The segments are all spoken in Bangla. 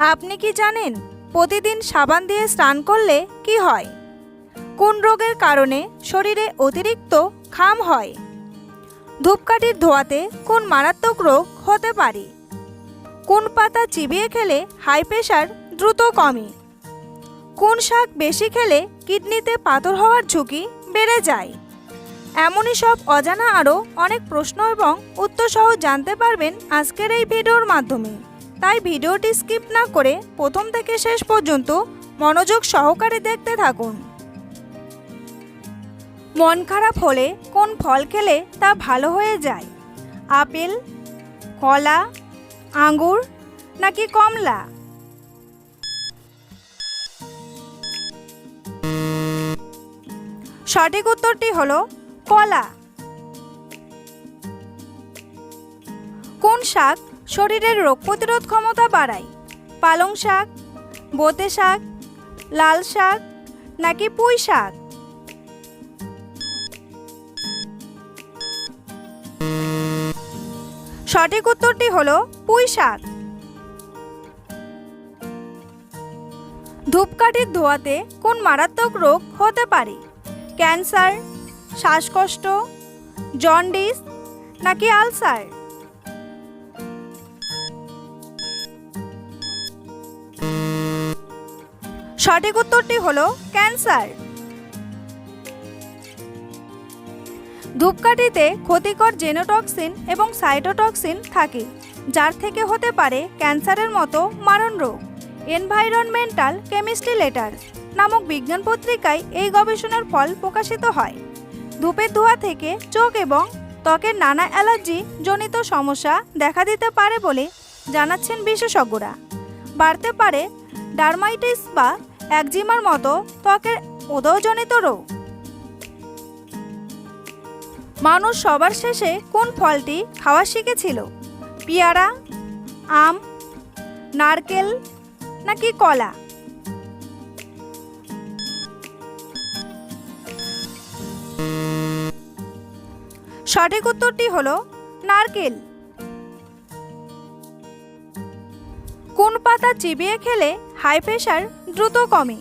আপনি কি জানেন প্রতিদিন সাবান দিয়ে স্নান করলে কি হয়? কোন রোগের কারণে শরীরে অতিরিক্ত ঘাম হয়? ধূপকাঠির ধোঁয়াতে কোন মারাত্মক রোগ হতে পারে? কোন পাতা চিবিয়ে খেলে হাই প্রেশার দ্রুত কমে? কোন শাক বেশি খেলে কিডনিতে পাথর হওয়ার ঝুঁকি বেড়ে যায়? এমনই সব অজানা আরও অনেক প্রশ্ন এবং উত্তর সহ জানতে পারবেন আজকের এই ভিডিওর মাধ্যমে। তাই ভিডিওটি স্কিপ না করে প্রথম থেকে শেষ পর্যন্ত মনোযোগ সহকারে দেখতে থাকুন। মন খারাপ হলে কোন ফল খেলে তা ভালো হয়ে যায়? আপেল, কলা, আঙ্গুর নাকি কমলা? সঠিক উত্তরটি হলো কলা। কোন শাক শরীরের রোগ প্রতিরোধ ক্ষমতা বাড়ায়? পালং শাক, বোঁতে শাক, লাল শাক নাকি পুঁই শাক? সঠিক উত্তরটি হলো পুঁই শাক। ধূপকাঠির ধোঁয়াতে কোন মারাত্মক রোগ হতে পারে? ক্যান্সার, শ্বাসকষ্ট, জন্ডিস নাকি আলসার? সঠিক উত্তরটি হলো ক্যান্সার। ধূপকাঠিতে ক্ষতিকর জেনোটক্সিন এবং সাইটোটক্সিন থাকে, যার থেকে হতে পারে ক্যান্সারের মতো মারণ রোগ। এনভায়রনমেন্টাল কেমিস্ট্রি লেটার্স নামক বিজ্ঞান পত্রিকায় এই গবেষণার ফল প্রকাশিত হয়। ধূপের ধোঁয়া থেকে চোখ এবং ত্বকের নানা অ্যালার্জি জনিত সমস্যা দেখা দিতে পারে বলে জানাচ্ছেন বিশেষজ্ঞরা। বাড়তে পারে ডার্মাইটিস বা একজিমার মতো ত্বকের উদয়জনিত রোগ। মানুষ সবার শেষে কোন ফলটি খাওয়া শিখেছিল? পেয়ারা, আম, নারকেল নাকি কলা? সঠিক উত্তরটি হলো নারকেল। কোন পাতা চিবিয়ে খেলে হাই প্রেশার দ্রুত কমে?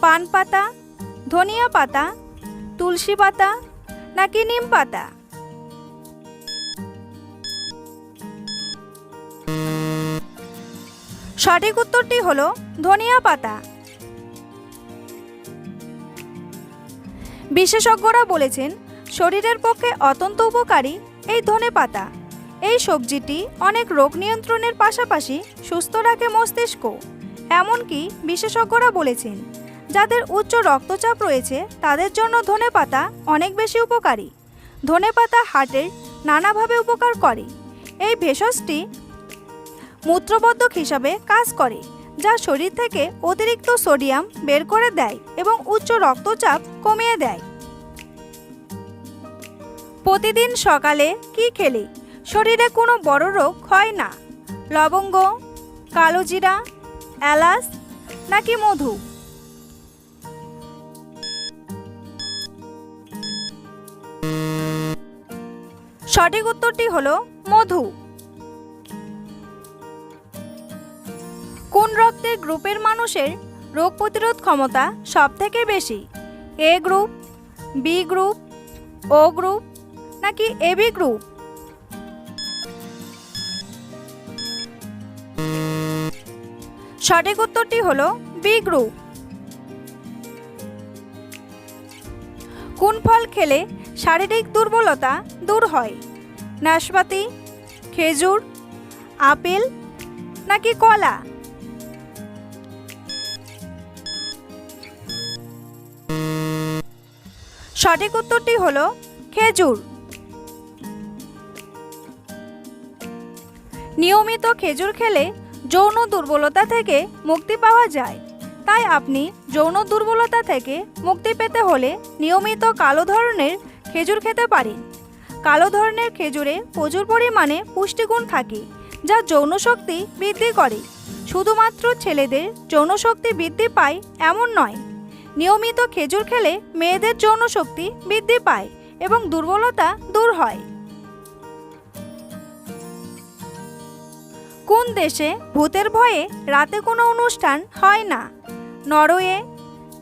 পান পাতা, ধনিয়া পাতা, তুলসী পাতা নাকি নিম পাতা? সঠিক উত্তরটি হলো ধনিয়া পাতা। বিশেষজ্ঞরা বলেছেন শরীরের পক্ষে অত্যন্ত উপকারী এই ধনেপাতা। এই সবজিটি অনেক রোগ নিয়ন্ত্রণের পাশাপাশি সুস্থ রাখে মস্তিষ্ক। এমনকি বিশেষজ্ঞরা বলেছেন যাদের উচ্চ রক্তচাপ রয়েছে তাদের জন্য ধনেপাতা অনেক বেশি উপকারী। ধনেপাতা হার্টের নানাভাবে উপকার করে। এই ভেষজটি মূত্রবর্ধক হিসাবে কাজ করে, যা শরীর থেকে অতিরিক্ত সোডিয়াম বের করে দেয় এবং উচ্চ রক্তচাপ কমিয়ে দেয়। প্রতিদিন সকালে কি খেলে শরীরে কোনো বড় রোগ হয় না? লবঙ্গ, কালোজিরা, এলাচ নাকি মধু? সঠিক উত্তরটি হলো মধু। কোন রক্তের গ্রুপের মানুষের রোগ প্রতিরোধ ক্ষমতা সবথেকে বেশি? এ গ্রুপ, বি গ্রুপ, ও গ্রুপ নাকি এবি গ্রুপ? সঠিক উত্তরটি হলো বি গ্রুপ। কোন ফল খেলে শারীরিক দুর্বলতা দূর হয়? নাশপাতি, খেজুর, আপেল নাকি কলা? সঠিক উত্তরটি হলো খেজুর। নিয়মিত খেজুর খেলে যৌন দুর্বলতা থেকে মুক্তি পাওয়া যায়। তাই আপনি যৌন দুর্বলতা থেকে মুক্তি পেতে হলে নিয়মিত কালো ধরনের খেজুর খেতে পারেন। কালো ধরনের খেজুরে প্রচুর পরিমাণে পুষ্টিগুণ থাকে, যা যৌন শক্তি বৃদ্ধি করে। শুধুমাত্র ছেলেদের যৌন শক্তি বৃদ্ধি পায় এমন নয়, নিয়মিত খেজুর খেলে মেয়েদের যৌন শক্তি বৃদ্ধি পায় এবং দুর্বলতা দূর হয়। কোন দেশে ভূতের ভয়ে রাতে কোনো অনুষ্ঠান হয় না? নরওয়ে,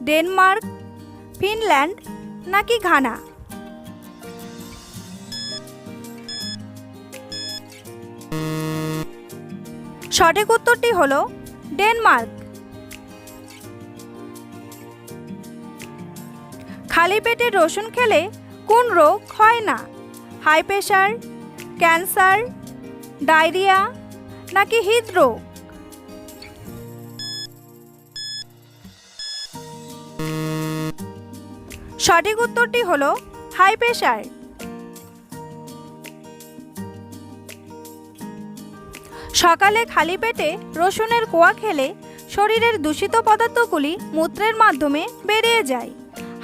ডেনমার্ক, ফিনল্যান্ড নাকি ঘানা? সঠিক উত্তরটি হলো ডেনমার্ক। খালি পেটে রসুন খেলে কোন রোগ হয় না? হাই প্রেশার, ক্যান্সার, ডায়রিয়া নাকি হৃদরোগ? সঠিক উত্তরটি হলো হাই প্রেশার। সকালে খালি পেটে রসুনের কোয়া খেলে শরীরের দূষিত পদার্থগুলি মূত্রের মাধ্যমে বেরিয়ে যায়।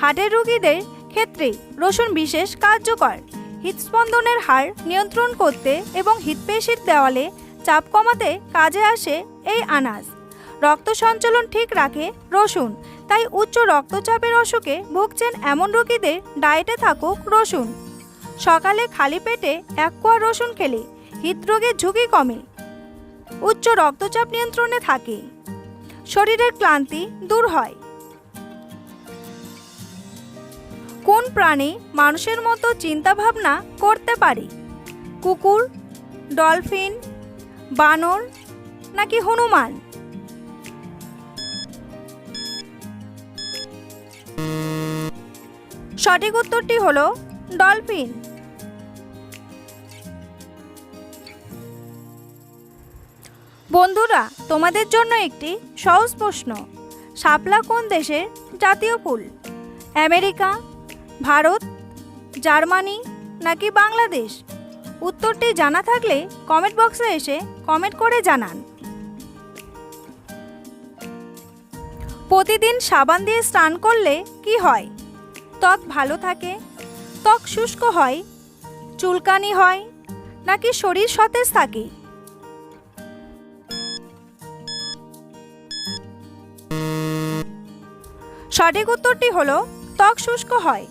হার্টের রোগীদের ক্ষেত্রে রসুন বিশেষ কার্যকর। হৃদস্পন্দনের হার নিয়ন্ত্রণ করতে এবং হৃৎপেশির দেওয়ালে চাপ কমাতে কাজে আসে এই আনাজ। রক্ত সঞ্চালন ঠিক রাখে রসুন, তাই উচ্চ রক্তচাপের অসুখে ভুগছেন এমন রোগীদের ডায়েটে থাকুক রসুন। সকালে খালি পেটে 1 কোয়া রসুন খেলে হৃদরোগের ঝুঁকি কমে, উচ্চ রক্তচাপ নিয়ন্ত্রণে থাকে, শরীরের ক্লান্তি দূর হয়। কোন প্রাণী মানুষের মতো চিন্তা ভাবনা করতে পারে? কুকুর, ডলফিন, বানর নাকি হনুমান? সঠিক উত্তরটি হলো ডলফিন। বন্ধুরা, তোমাদের জন্য একটি সহজ প্রশ্ন। শাপলা কোন দেশের জাতীয় ফুল? আমেরিকা, ভারত, জার্মানি নাকি বাংলাদেশ? উত্তরটি জানা থাকলে কমেন্ট বক্সে এসে কমেন্ট করে জানান। প্রতিদিন সাবান দিয়ে স্নান করলে কি হয়? ত্বক ভালো থাকে, ত্বক শুষ্ক হয়, চুলকানি হয় নাকি শরীর সতেজ থাকে? সঠিক উত্তরটি হলো ত্বক শুষ্ক হয়।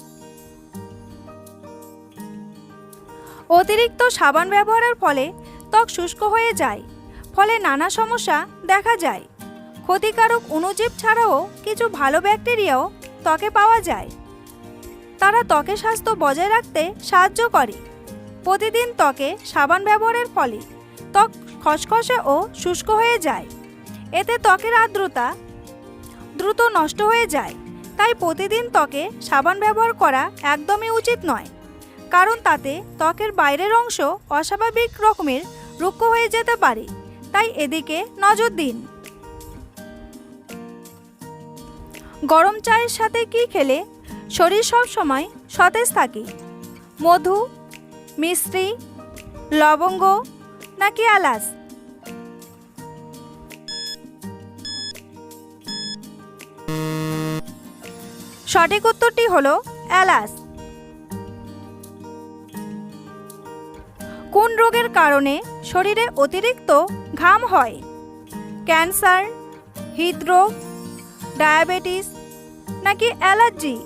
অতিরিক্ত সাবান ব্যবহারের ফলে ত্বক শুষ্ক হয়ে যায়, ফলে নানা সমস্যা দেখা যায়। ক্ষতিকারক অণুজীব ছাড়াও কিছু ভালো ব্যাকটেরিয়াও ত্বকে পাওয়া যায়। তারা ত্বকের স্বাস্থ্য বজায় রাখতে সাহায্য করে। প্রতিদিন ত্বকে সাবান ব্যবহারের ফলে ত্বক খসখসে ও শুষ্ক হয়ে যায়। এতে ত্বকের আর্দ্রতা দ্রুত নষ্ট হয়ে যায়। তাই প্রতিদিন ত্বকে সাবান ব্যবহার করা একদমই উচিত নয়, কারণ তাতে ত্বকের বাইরের অংশ অস্বাভাবিক রকমের রুক্ষ হয়ে যেতে পারে। তাই এদিকে নজর দিন। গরম চায়ের সাথে কি খেলে শরীর সবসময় সতেজ থাকে? মধু, মিশ্রি, লবঙ্গ নাকি এলাচ? সঠিক উত্তরটি হলো এলাচ। কোন রোগের কারণে শরীরে অতিরিক্ত ঘাম হয়? ক্যান্সার, হৃদরোগ, ডায়াবেটিস নাকি অ্যালার্জি?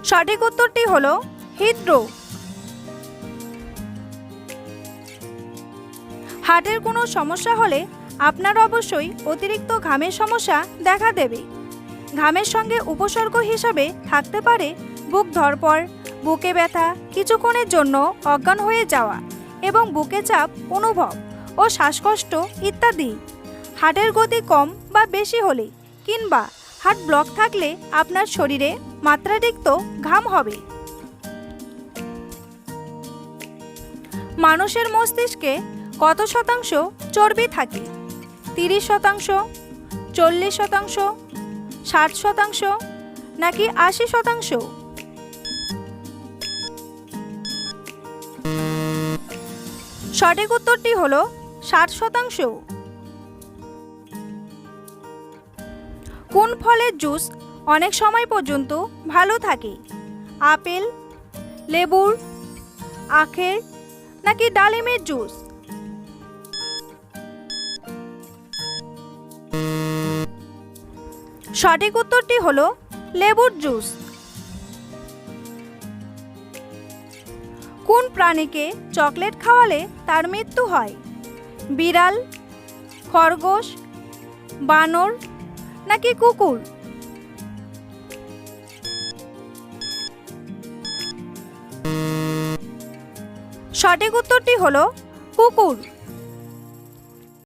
সঠিক উত্তরটি হলো হৃদরোগ। হার্টের কোনো সমস্যা হলে আপনার অবশ্যই অতিরিক্ত ঘামের সমস্যা দেখা দেবে। ঘামের সঙ্গে উপসর্গ হিসাবে থাকতে পারে বুক ধড়ফড়, বুকে ব্যথা, কিছুক্ষণের জন্য অজ্ঞান হয়ে যাওয়া এবং বুকে চাপ অনুভব ও শ্বাসকষ্ট ইত্যাদি। হার্টের গতি কম বা বেশি হলে কিংবা হার্ট ব্লক থাকলে আপনার শরীরে মাত্রাতিরিক্ত ঘাম হবে। মানুষের মস্তিষ্কে কত শতাংশ চর্বি থাকে? 30%, 40%, 60% নাকি 80%? সঠিক উত্তরটি হলো 60%। কোন ফলের জুস অনেক সময় পর্যন্ত ভালো থাকে? আপেল, লেবুর, আখের নাকি ডালিমের জুস? সঠিক উত্তরটি হলো লেবুর জুস। কোন প্রাণীকে চকলেট খাওয়ালে তার মৃত্যু হয়? বিড়াল, খরগোশ, বানর নাকি কুকুর? সঠিক উত্তরটি হলো কুকুর।